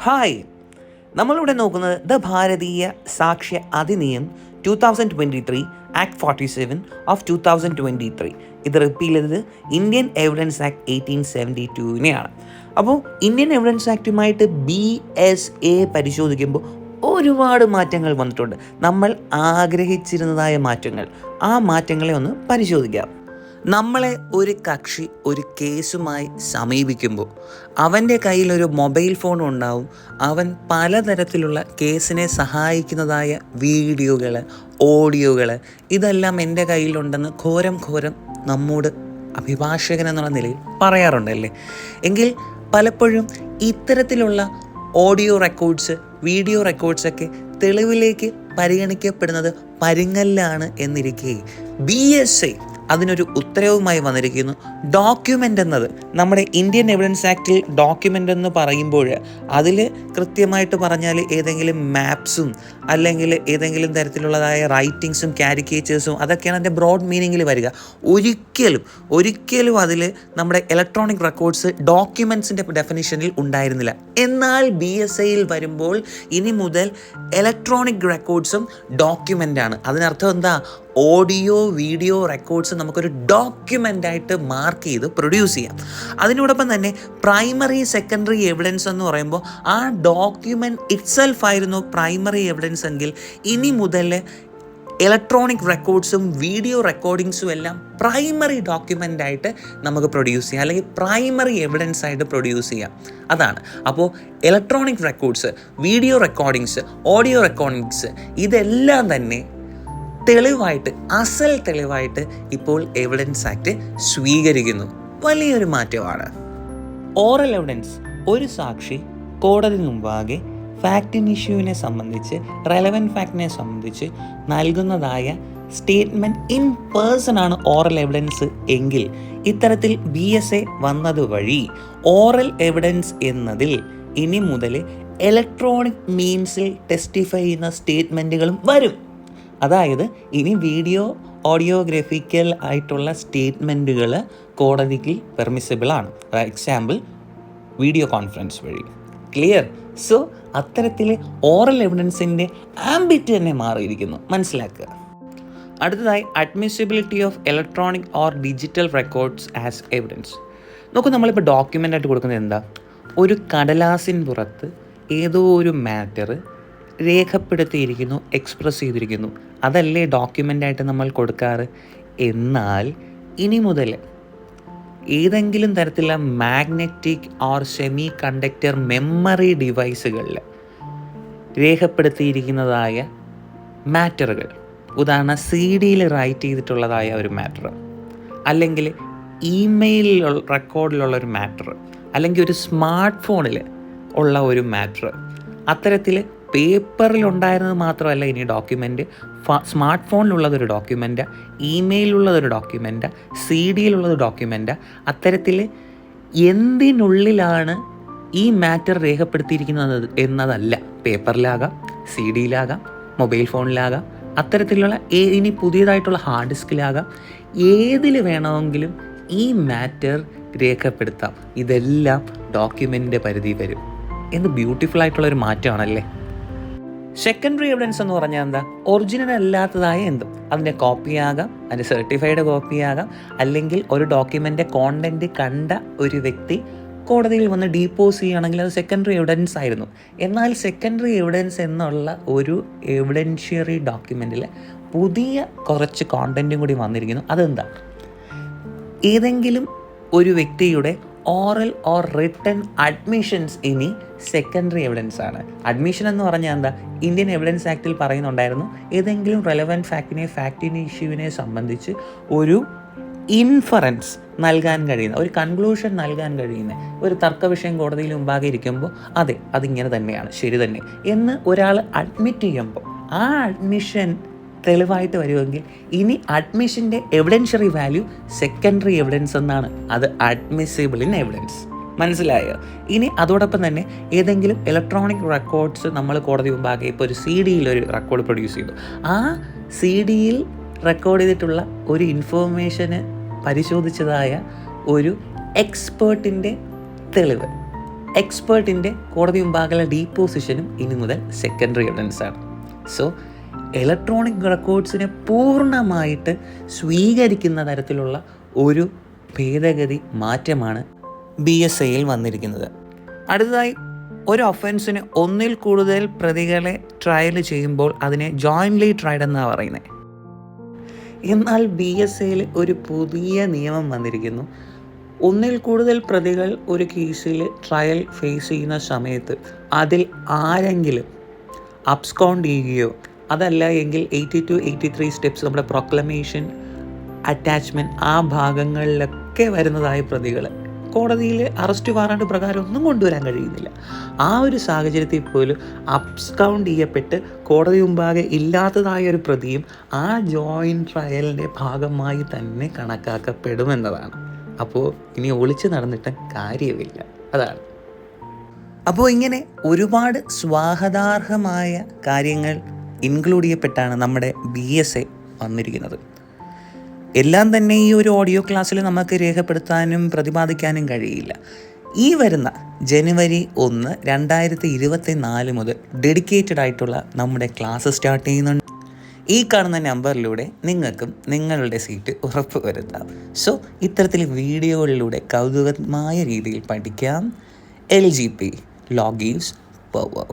Hi, നമ്മളിവിടെ നോക്കുന്നത് the Bharatiya സാക്ഷ്യ Adhiniyam 2023 act 47 of 2023. ഇത് റിപ്പീൽ ചെയ്തത് ഇന്ത്യൻ എവിഡൻസ് ആക്ട് 1872-നെയാണ്. അപ്പോൾ ഇന്ത്യൻ എവിഡൻസ് ആക്റ്റുമായിട്ട് BSA പരിശോധിക്കുമ്പോൾ ഒരുപാട് മാറ്റങ്ങൾ വന്നിട്ടുണ്ട്. നമ്മൾ ആഗ്രഹിച്ചിരുന്നതായ മാറ്റങ്ങൾ, ആ മാറ്റങ്ങളെ ഒന്ന് പരിശോധിക്കാം. നമ്മളെ ഒരു കക്ഷി ഒരു കേസുമായി സമീപിക്കുമ്പോൾ അവൻ്റെ കയ്യിലൊരു മൊബൈൽ ഫോൺ ഉണ്ടാവും. അവൻ പലതരത്തിലുള്ള കേസിനെ സഹായിക്കുന്നതായ വീഡിയോകൾ, ഓഡിയോകൾ ഇതെല്ലാം എൻ്റെ കയ്യിലുണ്ടെന്ന് ഘോരം നമ്മോട് അഭിഭാഷകൻ എന്നുള്ള നിലയിൽ പറയാറുണ്ടല്ലേ. എങ്കിൽ പലപ്പോഴും ഇത്തരത്തിലുള്ള ഓഡിയോ റെക്കോർഡ്സ്, വീഡിയോ റെക്കോർഡ്സൊക്കെ തെളിവിലേക്ക് പരിഗണിക്കപ്പെടുന്നത് പരിങ്ങല്ലാണ് എന്നിരിക്കെ BSA അതിനൊരു ഉത്തരവുമായി വന്നിരിക്കുന്നു. ഡോക്യുമെൻ്റ് എന്നത് നമ്മുടെ ഇന്ത്യൻ എവിഡൻസ് ആക്റ്റിൽ ഡോക്യുമെൻ്റ് എന്ന് പറയുമ്പോൾ അതിൽ കൃത്യമായിട്ട് പറഞ്ഞാൽ ഏതെങ്കിലും മാപ്സും അല്ലെങ്കിൽ ഏതെങ്കിലും തരത്തിലുള്ളതായ റൈറ്റിങ്സും കാരിക്കേച്ചേഴ്സും അതൊക്കെയാണ് അതിൻ്റെ ബ്രോഡ് മീനിങ്ങിൽ വരിക. ഒരിക്കലും അതിൽ നമ്മുടെ ഇലക്ട്രോണിക് റെക്കോർഡ്സ് ഡോക്യുമെൻറ്റ്സിൻ്റെ ഡെഫിനിഷനിൽ ഉണ്ടായിരുന്നില്ല. എന്നാൽ BSAയിൽ വരുമ്പോൾ ഇനി മുതൽ ഇലക്ട്രോണിക് റെക്കോർഡ്സും ഡോക്യുമെൻ്റാണ്. അതിനർത്ഥം എന്താ? ഓഡിയോ വീഡിയോ റെക്കോർഡ്സ് നമുക്കൊരു ഡോക്യുമെൻ്റായിട്ട് മാർക്ക് ചെയ്ത് പ്രൊഡ്യൂസ് ചെയ്യാം. അതിനോടൊപ്പം തന്നെ പ്രൈമറി സെക്കൻഡറി എവിഡൻസ് എന്ന് പറയുമ്പോൾ ആ ഡോക്യുമെൻ്റ് ഇറ്റ്സെൽഫ് ആയിരുന്നു പ്രൈമറി എവിഡൻസ് എങ്കിൽ ഇനി മുതൽ ഇലക്ട്രോണിക് റെക്കോർഡ്സും വീഡിയോ റെക്കോർഡിങ്സും എല്ലാം പ്രൈമറി ഡോക്യുമെൻ്റായിട്ട് നമുക്ക് പ്രൊഡ്യൂസ് ചെയ്യാം, അല്ലെങ്കിൽ പ്രൈമറി എവിഡൻസ് ആയിട്ട് പ്രൊഡ്യൂസ് ചെയ്യാം. അതാണ്. അപ്പോൾ electronic records, video recordings, audio recordings ഇതെല്ലാം തന്നെ അസൽ തെളിവായിട്ട് ഇപ്പോൾ എവിഡൻസ് ആക്ട് സ്വീകരിക്കുന്നു. വലിയൊരു മാറ്റമാണ്. ഓറൽ എവിഡൻസ് ഒരു സാക്ഷി കോടതി മുമ്പാകെ ഫാക്റ്റിൻ ഇഷ്യൂവിനെ സംബന്ധിച്ച്, റെലവൻറ്റ് ഫാക്റ്റിനെ സംബന്ധിച്ച് നൽകുന്നതായ സ്റ്റേറ്റ്മെൻറ്റ് ഇൻ പേഴ്സൺ ആണ് ഓറൽ എവിഡൻസ് എങ്കിൽ ഇത്തരത്തിൽ BSA വന്നതുവഴി ഓറൽ എവിഡൻസ് എന്നതിൽ ഇനി മുതൽ ഇലക്ട്രോണിക് മീൻസിൽ ടെസ്റ്റിഫൈ ചെയ്യുന്ന സ്റ്റേറ്റ്മെൻറ്റുകളും വരും. അതായത് ഇനി വീഡിയോ ഓഡിയോഗ്രാഫിക്കൽ ആയിട്ടുള്ള സ്റ്റേറ്റ്മെൻറ്റുകൾ കോടതിക്ക് പെർമിസിബിളാണ്. എക്സാമ്പിൾ വീഡിയോ കോൺഫറൻസ് വഴി. ക്ലിയർ? സോ അത്തരത്തിൽ ഓറൽ എവിഡൻസിൻ്റെ ആംബിറ്റ് തന്നെ മാറിയിരിക്കുന്നു, മനസ്സിലാക്കുക. അടുത്തതായി admissibility of electronic or digital records as evidence. നോക്കൂ, നമ്മളിപ്പോൾ ഡോക്യുമെൻ്റായിട്ട് കൊടുക്കുന്നത് എന്താ? ഒരു കടലാസിൻ പുറത്ത് ഏതോ ഒരു മാറ്റർ രേഖപ്പെടുത്തിയിരിക്കുന്നു, എക്സ്പ്രസ് ചെയ്തിരിക്കുന്നു. അതല്ലേ ഡോക്യുമെൻ്റായിട്ട് നമ്മൾ കൊടുക്കാറ്. എന്നാൽ ഇനി മുതൽ ഏതെങ്കിലും തരത്തിലുള്ള magnetic or semiconductor memory ഡിവൈസുകളിൽ രേഖപ്പെടുത്തിയിരിക്കുന്നതായ മാറ്ററുകൾ, ഉദാഹരണം CD-യിൽ റൈറ്റ് ചെയ്തിട്ടുള്ളതായ ഒരു മാറ്റർ, അല്ലെങ്കിൽ ഇമെയിൽ റെക്കോർഡിലുള്ളൊരു മാറ്റർ, അല്ലെങ്കിൽ ഒരു സ്മാർട്ട് ഫോണിൽ ഉള്ള ഒരു മാറ്റർ, അത്തരത്തിൽ പേപ്പറിലുണ്ടായിരുന്നത് മാത്രമല്ല ഇനി ഡോക്യുമെൻ്റ്, സ്മാർട്ട് ഫോണിലുള്ളതൊരു ഡോക്യുമെൻ്റ്, ഇമെയിലുള്ളതൊരു ഡോക്യുമെൻ്റ്, CD-യിലുള്ളത് ഡോക്യുമെൻ്റ്. അത്തരത്തിൽ എന്തിനുള്ളിലാണ് ഈ മാറ്റർ രേഖപ്പെടുത്തിയിരിക്കുന്നത് എന്നതല്ല. പേപ്പറിലാകാം, CD-യിലാകാം, മൊബൈൽ ഫോണിലാകാം, അത്തരത്തിലുള്ള ഇനി പുതിയതായിട്ടുള്ള ഹാർഡ് ഡിസ്കിലാകാം, ഏതിൽ വേണമെങ്കിലും ഈ മാറ്റർ രേഖപ്പെടുത്താം. ഇതെല്ലാം ഡോക്യുമെൻ്റിൻ്റെ പരിധി വരും. എന്ത് ബ്യൂട്ടിഫുൾ ആയിട്ടുള്ളൊരു മാറ്റമാണല്ലേ. സെക്കൻഡറി എവിഡൻസ് എന്ന് പറഞ്ഞാൽ എന്താ? ഒറിജിനൽ അല്ലാത്തതായ എന്തും, അതിൻ്റെ കോപ്പിയാകാം, അതിൻ്റെ സർട്ടിഫൈഡ് കോപ്പിയാകാം, അല്ലെങ്കിൽ ഒരു ഡോക്യുമെൻ്റ് കോണ്ടൻറ്റ് കണ്ട ഒരു വ്യക്തി കോടതിയിൽ വന്ന് ഡീപ്പോസ് ചെയ്യുകയാണെങ്കിൽ അത് സെക്കൻഡറി എവിഡൻസ് ആയിരുന്നു. എന്നാൽ സെക്കൻഡറി എവിഡൻസ് എന്നുള്ള ഒരു എവിഡൻഷ്യറി ഡോക്യുമെൻറ്റിൽ പുതിയ കുറച്ച് കോണ്ടൻറ്റും കൂടി വന്നിരിക്കുന്നു. അതെന്താ? ഏതെങ്കിലും ഒരു വ്യക്തിയുടെ ഓറൽ ഓർ റിട്ടൺ അഡ്മിഷൻസ് ഇനി സെക്കൻഡറി എവിഡൻസ് ആണ്. അഡ്മിഷൻ എന്ന് പറഞ്ഞാൽ എന്താ? ഇന്ത്യൻ എവിഡൻസ് ആക്റ്റിൽ പറയുന്നുണ്ടായിരുന്നു, ഏതെങ്കിലും റെലവൻറ്റ് ഫാക്റ്റിൻ ഇഷ്യൂവിനെ സംബന്ധിച്ച് ഒരു ഇൻഫറൻസ് നൽകാൻ കഴിയുന്ന, ഒരു കൺക്ലൂഷൻ നൽകാൻ കഴിയുന്ന ഒരു തർക്ക വിഷയം കോടതിയിൽ മുമ്പാകെ ഇരിക്കുമ്പോൾ അതെ അതിങ്ങനെ തന്നെയാണ്, ശരി തന്നെ എന്ന് ഒരാൾ അഡ്മിറ്റ് ചെയ്യുമ്പോൾ ആ അഡ്മിഷൻ തെളിവായിട്ട് വരുമെങ്കിൽ ഇനി അഡ്മിഷൻ്റെ എവിഡൻഷ്യറി വാല്യൂ സെക്കൻഡറി എവിഡൻസ് എന്നാണ്. അത് അഡ്മിസിബിൾ ഇൻ എവിഡൻസ്. മനസ്സിലായോ? ഇനി അതോടൊപ്പം തന്നെ ഏതെങ്കിലും ഇലക്ട്രോണിക് റെക്കോർഡ്സ് നമ്മൾ കോടതി മുമ്പാകെ ഇപ്പോൾ ഒരു CD-യിൽ ഒരു റെക്കോർഡ് പ്രൊഡ്യൂസ് ചെയ്തു. ആ CD-യിൽ റെക്കോർഡ് ചെയ്തിട്ടുള്ള ഒരു ഇൻഫോർമേഷന് പരിശോധിച്ചതായ ഒരു എക്സ്പേർട്ടിൻ്റെ തെളിവ് എക്സ്പേർട്ടിൻ്റെ കോടതി മുമ്പാകെയുള്ള ഡീപ്പോസിഷനും ഇനി മുതൽ സെക്കൻഡറി എവിഡൻസാണ്. സോ ഇലക്ട്രോണിക് റെക്കോർഡ്സിനെ പൂർണ്ണമായിട്ട് സ്വീകരിക്കുന്ന തരത്തിലുള്ള ഒരു ഭേദഗതി മാറ്റമാണ് BSIയിൽ വന്നിരിക്കുന്നത്. അടുത്തതായി, ഒരു ഒഫൻസിന് ഒന്നിൽ കൂടുതൽ പ്രതികളെ ട്രയൽ ചെയ്യുമ്പോൾ അതിനെ ജോയിൻ്റ്ലി ട്രയഡ് എന്നാണ് പറയുന്നത്. എന്നാൽ BSIയിൽ ഒരു പുതിയ നിയമം വന്നിരിക്കുന്നു. ഒന്നിൽ കൂടുതൽ പ്രതികൾ ഒരു കേസിൽ ട്രയൽ ഫേസ് ചെയ്യുന്ന സമയത്ത് അതിൽ ആരെങ്കിലും അബ്സ്കോണ്ട് ചെയ്യുകയോ അതല്ല എങ്കിൽ 82, 83 സ്റ്റെപ്സ് നമ്മുടെ പ്രൊക്ലമേഷൻ, അറ്റാച്ച്മെൻറ്റ് ആ ഭാഗങ്ങളിലൊക്കെ വരുന്നതായ പ്രതികൾ കോടതിയിൽ അറസ്റ്റ് വാറണ്ട് പ്രകാരം ഒന്നും കൊണ്ടുവരാൻ കഴിയുന്നില്ല. ആ ഒരു സാഹചര്യത്തിൽ പോലും അബ്സ്കൗണ്ട് ചെയ്യപ്പെട്ട് കോടതി മുമ്പാകെ ഇല്ലാത്തതായ ഒരു പ്രതിയും ആ ജോയിൻറ്റ് ട്രയലിൻ്റെ ഭാഗമായി തന്നെ കണക്കാക്കപ്പെടുമെന്നതാണ്. അപ്പോൾ ഇനി ഒളിച്ച് നടന്നിട്ട് കാര്യമില്ല, അതാണ്. അപ്പോൾ ഇങ്ങനെ ഒരുപാട് സ്വാഗതാർഹമായ കാര്യങ്ങൾ ഇൻക്ലൂഡ് ചെയ്യപ്പെട്ടാണ് നമ്മുടെ BSI വന്നിരിക്കുന്നത്. എല്ലാം തന്നെ ഈ ഒരു ഓഡിയോ ക്ലാസ്സിൽ നമുക്ക് രേഖപ്പെടുത്താനും പ്രതിപാദിക്കാനും കഴിയില്ല. ഈ വരുന്ന ജനുവരി 1, 2024 മുതൽ ഡെഡിക്കേറ്റഡ് ആയിട്ടുള്ള നമ്മുടെ ക്ലാസ് സ്റ്റാർട്ട് ചെയ്യുന്നുണ്ട്. ഈ കാണുന്ന നമ്പറിലൂടെ നിങ്ങൾക്കും നിങ്ങളുടെ സീറ്റ് ഉറപ്പ് വരുത്താം. സോ ഇത്തരത്തിൽ വീഡിയോകളിലൂടെ കൗതുകമായ രീതിയിൽ പഠിക്കാം. LGP Law gives power.